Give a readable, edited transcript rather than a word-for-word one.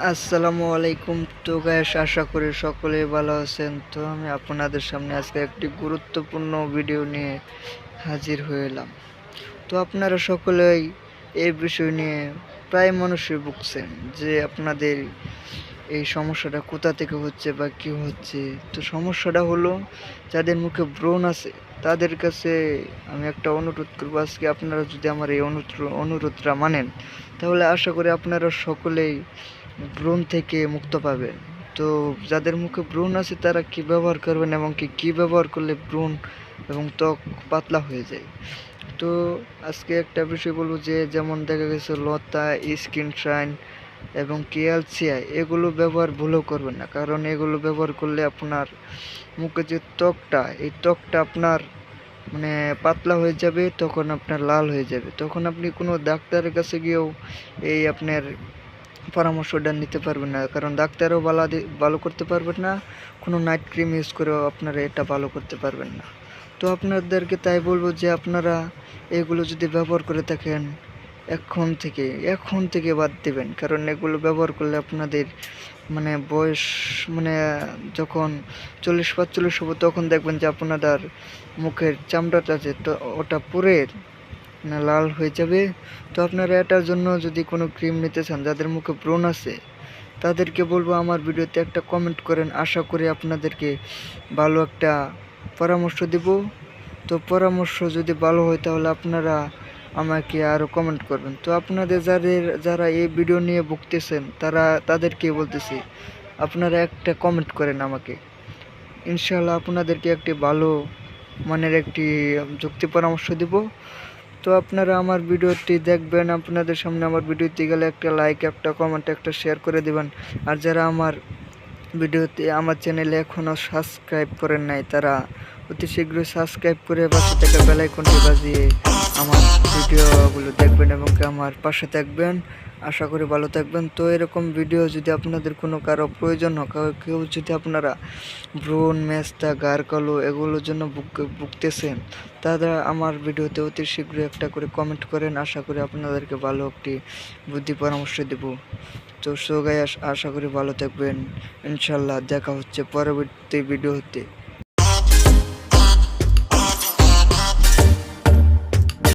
আসসালামু আলাইকুম। তো গাইস, আশা করি সকলেই ভালো আছেন। তো আমি আপনাদের সামনে আজকে একটি গুরুত্বপূর্ণ ভিডিও নিয়ে হাজির হয়ে এলাম। তো আপনারা সকলেই এই বিষয় নিয়ে প্রায় মানুষই ভুগছেন যে আপনাদের এই সমস্যাটা কোথা থেকে হচ্ছে বা কী হচ্ছে। তো সমস্যাটা হলো, যাদের মুখে ব্রণ আছে তাদের কাছে আমি একটা অনুরোধ করবো, আজকে আপনারা যদি আমার এই অনুরোধটা মানেন তাহলে আশা করি আপনারা সকলেই ব্রণ থেকে মুক্ত পাবেন। তো যাদের মুখে ব্রণ আছে তারা কি ব্যবহার করবেন এবং কি ব্যবহার করলে ব্রণ এবং ত্বক পাতলা হয়ে যায়। তো আজকে একটা বিষয় বলবো, যে যেমন দেখা গেছে লতা, স্কিন শাইন এবং ক্যালসিয়াম, এগুলো ব্যবহার ভুলেও করবেন না, কারণ এগুলো ব্যবহার করলে আপনার মুখে যে ত্বকটা, এই ত্বকটা আপনার মানে পাতলা হয়ে যাবে, তখন আপনার লাল হয়ে যাবে। তখন আপনি কোনো ডাক্তারের কাছে গিয়েও এই আপনার পরামর্শটা নিতে পারবেন না, কারণ ডাক্তারও ভালো করতে পারবেন না, কোনো নাইট ক্রিম ইউজ করেও আপনারা এটা ভালো করতে পারবেন না। তো আপনাদেরকে তাই বলবো যে আপনারা এগুলো যদি ব্যবহার করে থাকেন, এখন থেকে বাদ দেবেন, কারণ এগুলো ব্যবহার করলে আপনাদের মানে বয়স মানে যখন 40-45 হবে তখন দেখবেন যে আপনাদের মুখের চামড়াটা যে ওটা পুড়ে না লাল হয়ে যাবে। তো আপনারা এটার জন্য যদি কোনো ক্রিম নিতে চান, যাদের মুখে ব্রণ আছে তাদেরকে বলবো আমার ভিডিওতে একটা কমেন্ট করেন, আশা করি আপনাদেরকে ভালো একটা পরামর্শ দেব। তো পরামর্শ যদি ভালো হয় তাহলে আপনারা আমাকে আরও কমেন্ট করবেন। তো আপনাদের যারা এই ভিডিও নিয়ে ভুগতেছেন তাদেরকে বলতেছি, আপনারা একটা কমেন্ট করেন আমাকে, ইনশাআল্লাহ আপনাদেরকে একটি ভালো মানের একটি যুক্তি পরামর্শ দেব। তো আপনারা আমার ভিডিওটি দেখবেন, আপনাদের সামনে আমার ভিডিওতে গেলে একটা লাইক, একটা কমেন্ট, একটা শেয়ার করে দেবেন। আর যারা আমার আমার চ্যানেলে এখনও সাবস্ক্রাইব করেন নাই তারা অতি শীঘ্রই সাবস্ক্রাইব করে পাশে থাকা বেল আইকনটি বাজিয়ে আমার ভিডিওগুলো দেখবেন এবং আমার পাশে থাকবেন। আশা করি ভালো থাকবেন। তো এরকম ভিডিও যদি আপনাদের কারো প্রয়োজন হয়, কেউ যদি আপনারা ব্রণ, মেস্তা, গার কালো এগুলোর জন্য ভুগতেছেন, তারা আমার ভিডিওতে অতি শীঘ্রই একটা করে কমেন্ট করেন, আশা করি আপনাদেরকে ভালো একটি বুদ্ধি পরামর্শ দেব। তো সো গাইস, আশা করি ভালো থাকবেন। ইনশাল্লাহ দেখা হচ্ছে পরবর্তী ভিডিওতে।